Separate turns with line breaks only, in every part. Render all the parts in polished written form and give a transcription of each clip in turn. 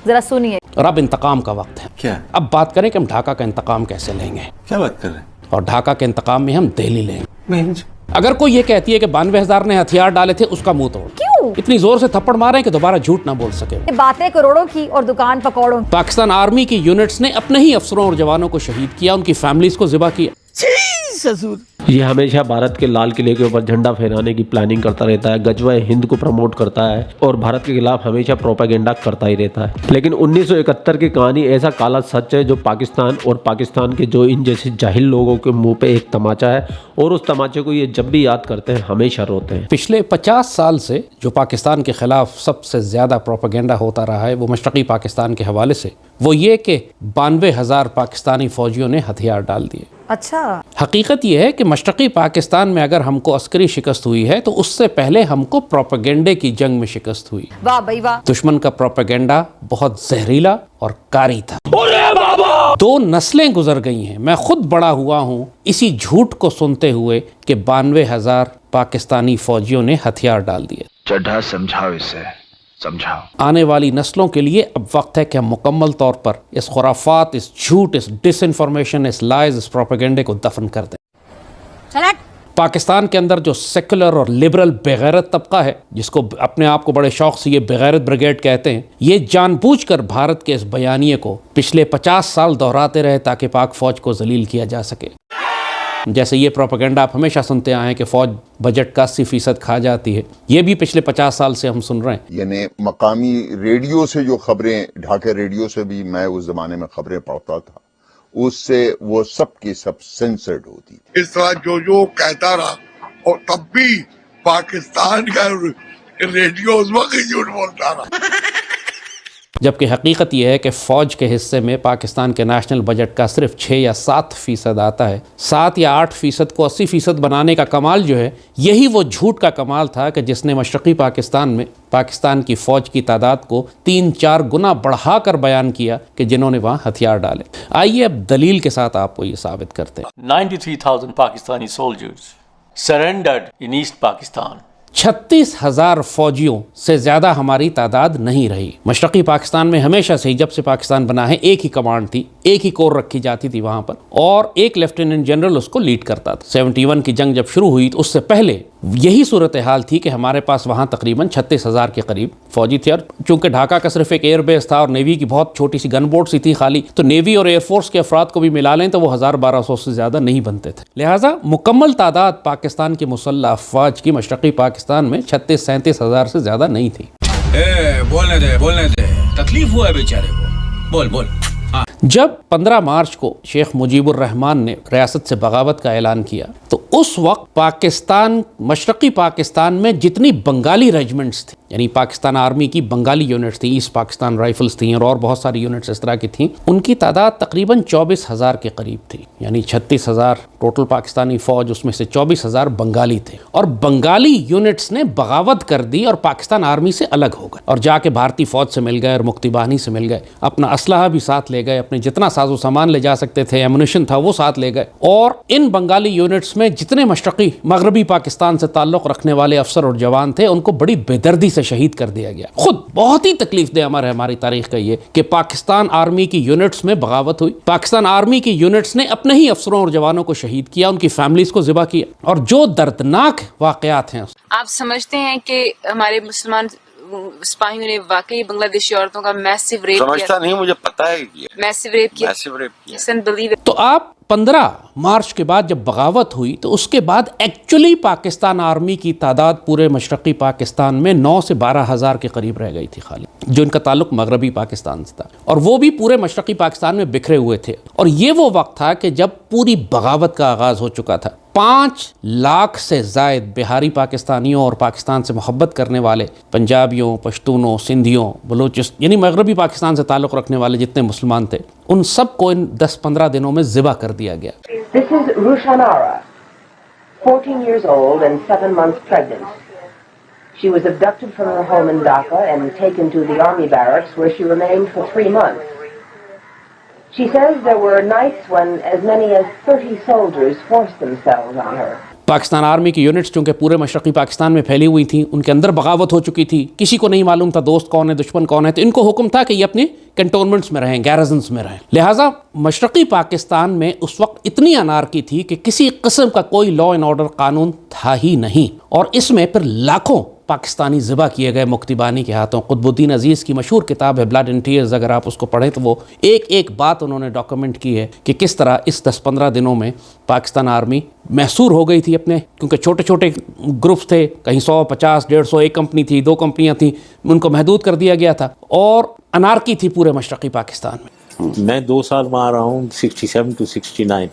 ذرا سنیے.
اور اب انتقام کا وقت ہے.
کیا؟
اب بات کریں کہ ہم ڈھاکہ کا انتقام کیسے لیں گے.
کیا بات کر رہے ہیں؟
اور ڈھاکہ کے انتقام میں ہم دہلی لیں گے.
نہیں.
اگر کوئی یہ کہتی ہے کہ 92,000 نے ہتھیار ڈالے تھے، اس کا منہ توڑ.
کیوں؟
اتنی زور سے تھپڑ مارے کہ دوبارہ جھوٹ نہ بول سکے.
باتیں کروڑوں کی اور دکان پکوڑوں.
پاکستان آرمی کی یونٹس نے اپنے ہی افسروں اور جوانوں کو شہید کیا، ان کی فیملیز کو ذبح کیا.
یہ ہمیشہ بھارت کے لال قلعے کے اوپر جھنڈا پھہرانے کی پلاننگ کرتا رہتا ہے، غزوہ ہند کو پروموٹ کرتا ہے اور بھارت کے خلاف ہمیشہ پروپیگنڈا کرتا ہی رہتا ہے. لیکن 1971 کی کہانی ایسا کالا سچ ہے جو پاکستان اور پاکستان کے جو ان جیسے جاہل لوگوں کے منہ پہ ایک تماچا ہے، اور اس تماچے کو یہ جب بھی یاد کرتے ہیں ہمیشہ روتے ہیں.
پچھلے 50 سال سے جو پاکستان کے خلاف سب سے زیادہ پروپیگنڈا ہوتا رہا ہے وہ مشرقی پاکستان کے حوالے سے، وہ یہ کہ 92,000 پاکستانی فوجیوں نے ہتھیار ڈال دیے.
اچھا.
حقیقت یہ ہے کہ مشرقی پاکستان میں اگر ہم کو عسکری شکست ہوئی ہے تو اس سے پہلے ہم کو پروپیگنڈے کی جنگ میں شکست ہوئی.
واہ بھائی واہ.
دشمن کا پروپیگنڈا بہت زہریلا اور کاری تھا. 2 نسلیں گزر گئی ہیں. میں خود بڑا ہوا ہوں اسی جھوٹ کو سنتے ہوئے کہ 92,000 پاکستانی فوجیوں نے ہتھیار ڈال دیے.
چڈھا سمجھاؤ اسے، سمجھاؤ.
آنے والی نسلوں کے لیے اب وقت ہے کہ ہم مکمل طور پر اس خرافات، اس جھوٹ، اس ڈس انفارمیشن، اس لائز، اس پروپیگنڈے کو دفن کر دیں. پاکستان کے اندر جو سیکولر اور لبرل بغیرت طبقہ ہے، جس کو اپنے آپ کو بڑے شوق سے یہ بغیرت بریگیڈ کہتے ہیں، یہ جان بوجھ کر بھارت کے اس بیانیے کو پچھلے 50 سال دہراتے رہے تاکہ پاک فوج کو ذلیل کیا جا سکے. جیسے یہ پروپیگنڈا آپ ہمیشہ سنتے آئے ہیں کہ فوج بجٹ کا 80% کھا جاتی ہے، یہ بھی پچھلے 50 سال سے ہم سن رہے ہیں.
یعنی مقامی ریڈیو سے جو خبریں، ڈھاکہ ریڈیو سے بھی میں اس زمانے میں خبریں پڑھتا تھا، اس سے وہ سب کی سب سینسرڈ ہوتی تھی.
اس طرح جو کہتا رہا، اور تب بھی پاکستان کا ریڈیو اس وقت جھوٹ بولتا رہا.
جبکہ حقیقت یہ ہے کہ فوج کے حصے میں پاکستان کے نیشنل بجٹ کا صرف 6 یا 7% آتا ہے. 7 یا 8% کو 80% بنانے کا کمال جو ہے، یہی وہ جھوٹ کا کمال تھا کہ جس نے مشرقی پاکستان میں پاکستان کی فوج کی تعداد کو 3-4 گنا بڑھا کر بیان کیا کہ جنہوں نے وہاں ہتھیار ڈالے. آئیے اب دلیل کے ساتھ آپ کو یہ ثابت کرتے ہیں.
93,000 Pakistani soldiers surrendered in East Pakistan.
36,000 فوجیوں سے زیادہ ہماری تعداد نہیں رہی. مشرقی پاکستان میں ہمیشہ سے ہی جب سے پاکستان بنا ہے ایک ہی کمانڈ تھی، ایک ہی کور رکھی جاتی تھی وہاں پر، اور ایک لیفٹیننٹ جنرل اس کو لیڈ کرتا تھا. 71 کی جنگ جب شروع ہوئی تو اس سے پہلے یہی صورتحال تھی کہ ہمارے پاس وہاں تقریباً 36,000 کے قریب فوجی تھے. اور چونکہ ڈھاکہ کا صرف ایک ایئر بیس تھا اور نیوی کی بہت چھوٹی سی گن بورڈ سی تھی خالی، تو نیوی اور ایئر فورس کے افراد کو بھی ملا لیں تو وہ 1,000-1,200 سے زیادہ نہیں بنتے تھے. لہٰذا مکمل تعداد پاکستان کی مسلح افواج کی مشرقی پاکستان میں 36-37,000 سے زیادہ نہیں تھی.
بولنے دے تکلیف ہوا ہے بیچارے کو. بول.
جب 15 مارچ کو شیخ مجیب الرحمان نے ریاست سے بغاوت کا اعلان کیا تو اس وقت پاکستان، مشرقی پاکستان میں جتنی بنگالی ریجمنٹس تھیں، یعنی پاکستان آرمی کی بنگالی یونٹس تھیں، ایسٹ پاکستان رائفلز تھیں اور بہت ساری یونٹس اس طرح کی تھیں، ان کی تعداد تقریباً 24,000 کے قریب تھی. یعنی 36,000 ٹوٹل پاکستانی فوج، اس میں سے 24,000 بنگالی تھے. اور بنگالی یونٹس نے بغاوت کر دی اور پاکستان آرمی سے الگ ہو گئے اور جا کے بھارتی فوج سے مل گئے اور مکتی باہنی سے مل گئے. اپنا اسلحہ بھی ساتھ لے گئے، اپنے جتنا ساز و سامان لے جا سکتے تھے، ایمونیشن تھا، وہ ساتھ لے گئے. اور ان بنگالی یونٹس میں جتنے مشرقی مغربی پاکستان سے تعلق رکھنے والے افسر اور جوان تھے، ان کو بڑی بے دردی سے شہید کر دیا گیا. خود بہت ہی تکلیف دہ عمل ہے ہماری تاریخ کا یہ کہ پاکستان آرمی کی یونٹس میں بغاوت ہوئی. پاکستان آرمی کی یونٹس نے اپنے ہی افسروں اور جوانوں کو شہید کیا، ان کی فیملیز کو ذبح کیا. اور جو دردناک واقعات ہیں،
آپ سمجھتے ہیں کہ ہمارے مسلمان سپاہیوں نے واقعی بنگلہ دیشی عورتوں کا میسو ریپ کیا؟
سمجھتا نہیں، مجھے پتا ہے
میسو ریپ کیا.
تو آپ 15 مارچ کے بعد جب بغاوت ہوئی تو اس کے بعد ایکچولی پاکستان آرمی کی تعداد پورے مشرقی پاکستان میں 9 سے 12,000 کے قریب رہ گئی تھی خالی، جو ان کا تعلق مغربی پاکستان سے تھا، اور وہ بھی پورے مشرقی پاکستان میں بکھرے ہوئے تھے. اور یہ وہ وقت تھا کہ جب پوری بغاوت کا آغاز ہو چکا تھا. 5 لاکھ سے زائد بہاری پاکستانیوں اور پاکستان سے محبت کرنے والے پنجابیوں، پشتونوں، سندھیوں، بلوچستان، یعنی مغربی پاکستان سے تعلق رکھنے والے جتنے مسلمان تھے، ان سب کو ان 10-15 دنوں میں ذبح کر دیا گیا.
This is Rushanara, 14 years old and 7 months pregnant. She was abducted from her home in Dhaka and taken to the army barracks where she remained for 3 months. She says there were nights when as many as 30 soldiers forced themselves on her.
Pakistan army کی units چونکہ پورے مشرقی پاکستان میں پھیلی ہوئی تھیں، ان کے اندر بغاوت ہو چکی تھی، کسی کو نہیں معلوم تھا دوست کون ہے دشمن کون ہے، تو ان کو حکم تھا کہ یہ اپنے کنٹونمنٹس میں رہیں، گیرزنس میں رہیں. لہٰذا مشرقی پاکستان میں اس وقت اتنی انارکی تھی کہ کسی قسم کا کوئی لا اینڈ آرڈر قانون تھا ہی نہیں، اور اس میں پھر لاکھوں پاکستانی ذبح کیے گئے مکتی بانی کے ہاتھوں. قطب الدین عزیز کی مشہور کتاب ہے بلڈ اینڈ ٹیئرز، اگر آپ اس کو پڑھیں تو وہ ایک ایک بات انہوں نے ڈاکومنٹ کی ہے کہ کس طرح اس 10-15 دنوں میں پاکستان آرمی محصور ہو گئی تھی اپنے، کیونکہ چھوٹے چھوٹے گروپس تھے، کہیں 100 50 150 ایک کمپنی تھی، 2 کمپنیاں تھیں، ان کو محدود کر دیا گیا تھا، اور انارکی تھی پورے مشرقی پاکستان میں.
میں 2 سال وہاں رہا ہوں 67 to 69.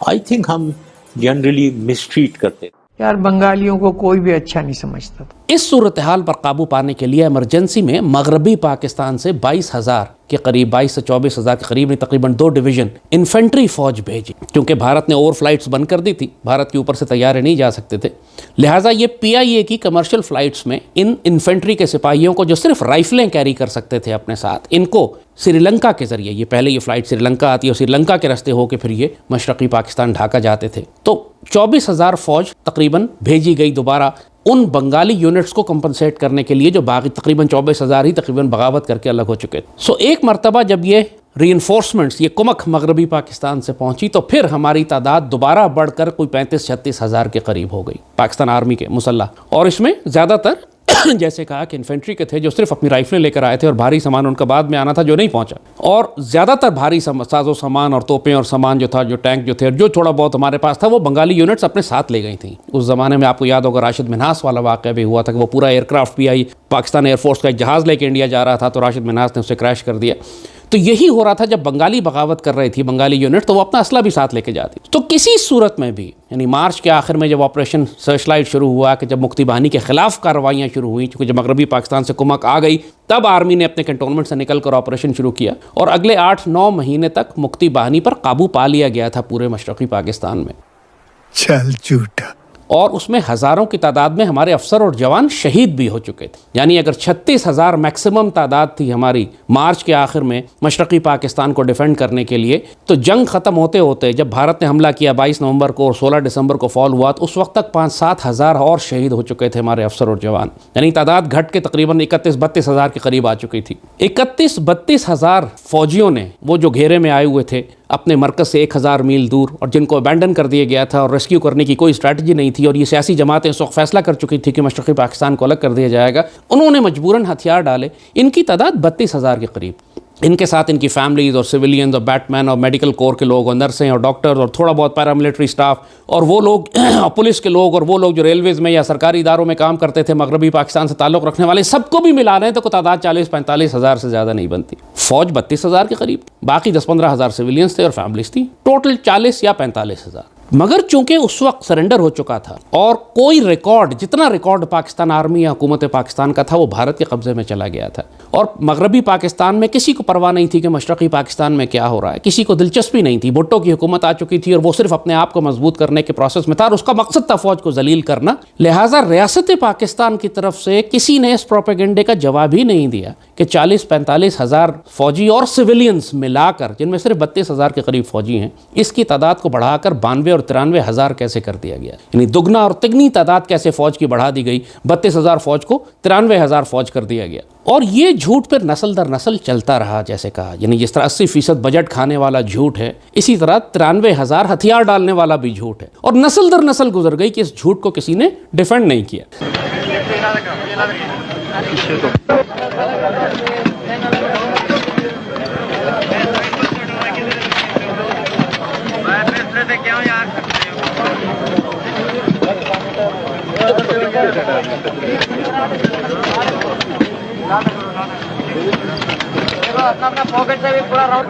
آئی تھنک ہم جنرلی مسٹریٹ کرتے.
یار بنگالیوں کو کوئی بھی اچھا نہیں سمجھتا تھا.
اس صورتحال پر قابو پانے کے لیے ایمرجنسی میں مغربی پاکستان سے 22,000 کے قریب، 22 سے 24,000 کے قریب، تقریباً 2 ڈویژن انفینٹری فوج بھیجی، کیونکہ بھارت نے اوور فلائٹس بند کر دی تھی، بھارت کے اوپر سے طیارے نہیں جا سکتے تھے. لہٰذا یہ PIA کی کمرشل فلائٹس میں ان انفینٹری کے سپاہیوں کو جو صرف رائفلیں کیری کر سکتے تھے اپنے ساتھ، ان کو سری لنکا کے ذریعے، یہ پہلے یہ فلائٹ سری لنکا آتی ہے اور سری لنکا کے راستے ہو کے پھر یہ مشرقی پاکستان ڈھاکہ جاتے تھے. تو 24,000 فوج تقریباً بھیجی گئی دوبارہ ان بنگالی یونٹس کو کمپنسیٹ کرنے کے لیے جو باقی تقریباً 24,000 ہی تقریباً بغاوت کر کے الگ ہو چکے تھے. ایک مرتبہ جب یہ ری انفورسمنٹس، یہ کمک مغربی پاکستان سے پہنچی تو پھر ہماری تعداد دوبارہ بڑھ کر کوئی 35-36,000 کے قریب ہو گئی پاکستان آرمی کے مسلح. اور اس میں زیادہ تر جیسے کہا کہ انفینٹری کے تھے جو صرف اپنی رائفلیں لے کر آئے تھے، اور بھاری سامان ان کا بعد میں آنا تھا جو نہیں پہنچا. اور زیادہ تر بھاری ساز و سامان اور توپیں اور سامان جو تھا، جو ٹینک جو تھے، جو تھوڑا بہت ہمارے پاس تھا، وہ بنگالی یونٹس اپنے ساتھ لے گئی تھیں. اس زمانے میں آپ کو یاد ہوگا راشد منہاس والا واقعہ بھی ہوا تھا کہ وہ پورا aircraft PI Pakistan air force کا ایک جہاز لے کے انڈیا جا رہا تھا، تو راشد منہاس نے اسے کریش کر دیا. تو یہی ہو رہا تھا جب بنگالی بغاوت کر رہی تھی بنگالی یونٹ، تو وہ اپنا اسلحہ بھی ساتھ لے کے جاتی. تو کسی صورت میں بھی، یعنی مارچ کے آخر میں جب آپریشن سرچ لائٹ شروع ہوا کہ جب مکتی بانی کے خلاف کارروائیاں شروع ہوئیں، چونکہ جب مغربی پاکستان سے کمک آ گئی تب آرمی نے اپنے کنٹونمنٹ سے نکل کر آپریشن شروع کیا، اور اگلے 8-9 مہینے تک مکتی بانی پر قابو پا لیا گیا تھا پورے مشرقی پاکستان میں.
چل جھوٹا.
اور اس میں ہزاروں کی تعداد میں ہمارے افسر اور جوان شہید بھی ہو چکے تھے. یعنی اگر 36,000 میکسیمم تعداد تھی ہماری مارچ کے آخر میں مشرقی پاکستان کو ڈیفینڈ کرنے کے لیے، تو جنگ ختم ہوتے ہوتے جب بھارت نے حملہ کیا 22 نومبر کو اور 16 دسمبر کو فال ہوا، تو اس وقت تک 5-7 ہزار اور شہید ہو چکے تھے ہمارے افسر اور جوان. یعنی تعداد گھٹ کے تقریباً 31-32 ہزار کے قریب آ چکی تھی. 31-32 ہزار فوجیوں نے، وہ جو گھیرے میں آئے ہوئے تھے اپنے مرکز سے 1000 میل دور، اور جن کو ابینڈن کر دیا گیا تھا اور ریسکیو کرنے کی کوئی اسٹریٹجی نہیں تھی، اور یہ سیاسی جماعتیں اس وقت فیصلہ کر چکی تھی کہ مشرقی پاکستان کو الگ کر دیا جائے گا، انہوں نے مجبوراً ہتھیار ڈالے. ان کی تعداد 32,000 کے قریب. ان کے ساتھ ان کی فیملیز اور سویلینز اور بیٹ مین اور میڈیکل کور کے لوگ اور نرسیں اور ڈاکٹر اور تھوڑا بہت پیراملٹری سٹاف، اور وہ لوگ پولیس کے لوگ، اور وہ لوگ جو ریلویز میں یا سرکاری اداروں میں کام کرتے تھے مغربی پاکستان سے تعلق رکھنے والے، سب کو بھی ملا رہے ہیں تو کوئی تعداد 40-45 ہزار سے زیادہ نہیں بنتی. فوج 32,000 کے قریب، باقی 10-15 ہزار سویلینز تھے اور فیملیز تھی، ٹوٹل 40 یا 45 ہزار. مگر چونکہ اس وقت سرنڈر ہو چکا تھا اور کوئی ریکارڈ، جتنا ریکارڈ پاکستان آرمی یا حکومت پاکستان کا تھا وہ بھارت کے قبضے میں چلا گیا تھا، اور مغربی پاکستان میں کسی کو پرواہ نہیں تھی کہ مشرقی پاکستان میں کیا ہو رہا ہے، کسی کو دلچسپی نہیں تھی. بھٹو کی حکومت آ چکی تھی اور وہ صرف اپنے آپ کو مضبوط کرنے کے پروسیس میں تھا، اور اس کا مقصد تھا فوج کو ذلیل کرنا. لہٰذا ریاست پاکستان کی طرف سے کسی نے اس پروپیگنڈے کا جواب ہی نہیں دیا کہ 40-45 ہزار فوجی اور سویلینز ملا کر، جن میں صرف 32,000 کے قریب فوجی ہیں، اس کی تعداد کو بڑھا کر 92 اور 93 ہزار کیسے کر دیا گیا. یعنی دگنا اور تگنی تعداد کیسے فوج کی بڑھا دی گئی، 32,000 فوج کو 93 ہزار فوج کر دیا گیا. اور یہ جھوٹ پھر نسل در نسل چلتا رہا. جیسے کہا، یعنی جس طرح 80% بجٹ کھانے والا جھوٹ ہے، اسی طرح 93 ہزار ہتھیار ڈالنے والا بھی جھوٹ ہے، اور نسل در نسل گزر گئی کہ اس جھوٹ کو کسی نے ڈیفینڈ نہیں کیا.
اپنا پاکٹ سے بھی پورا راؤنڈ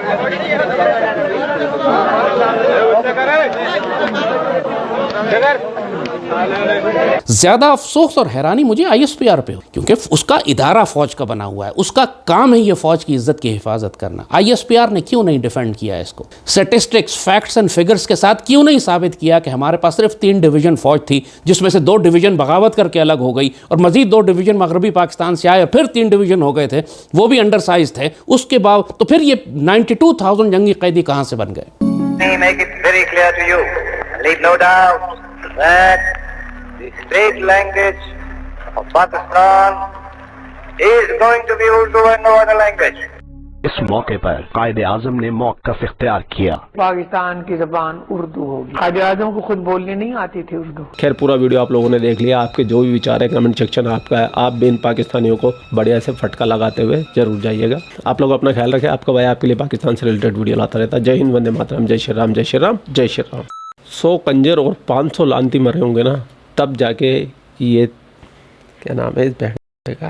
زیادہ افسوس اور حیرانی مجھے ISPR پہ ہو، کیونکہ اس کا ادارہ فوج کا بنا ہوا ہے، اس کا کام ہے یہ فوج کی عزت کی حفاظت کرنا. ISPR نے کیوں نہیں ڈیفینڈ کیا اس کو؟ سٹیسٹکس، فیکٹس اینڈ فگرز کے ساتھ کیوں نہیں ثابت کیا کہ ہمارے پاس صرف 3 ڈویژن فوج تھی، جس میں سے 2 ڈویژن بغاوت کر کے الگ ہو گئی، اور مزید 2 ڈویژن مغربی پاکستان سے آئے، اور پھر 3 ڈویژن ہو گئے تھے، وہ بھی انڈر سائز تھے. اس کے بعد تو پھر یہ 92,000 جنگی قیدی کہاں سے بن گئے؟
Make it very clear to you, leave no doubt that the state language of Pakistan is going to be Urdu and no other language.
اس موقع پر قائد اعظم نے موقف اختیار کیا.
پاکستان کی زبان اردو ہوگی. قائد اعظم کو خود بولنے نہیں آتی تھی اردو.
خیر پورا ویڈیو آپ لوگوں نے دیکھ لیا. آپ کے جو بھی وچار ہے کمنٹ سیکشن آپ کا ہے. آپ بھی ان پاکستانیوں کو بڑھیا سے پھٹکا لگاتے ہوئے ضرور جائیے گا. آپ لوگ اپنا خیال رکھیں. آپ کا بھائی آپ کے لیے پاکستان سے ریلیٹڈ ویڈیو لاتا رہتا ہے. جے ہند، وندے ماترم، جے شری رام، جے شری رام، جے شری رام. 100 کنجر اور 500 لانتی مرے ہوں گے نا، تب جا کے یہ کیا نام ہے اس بہن کا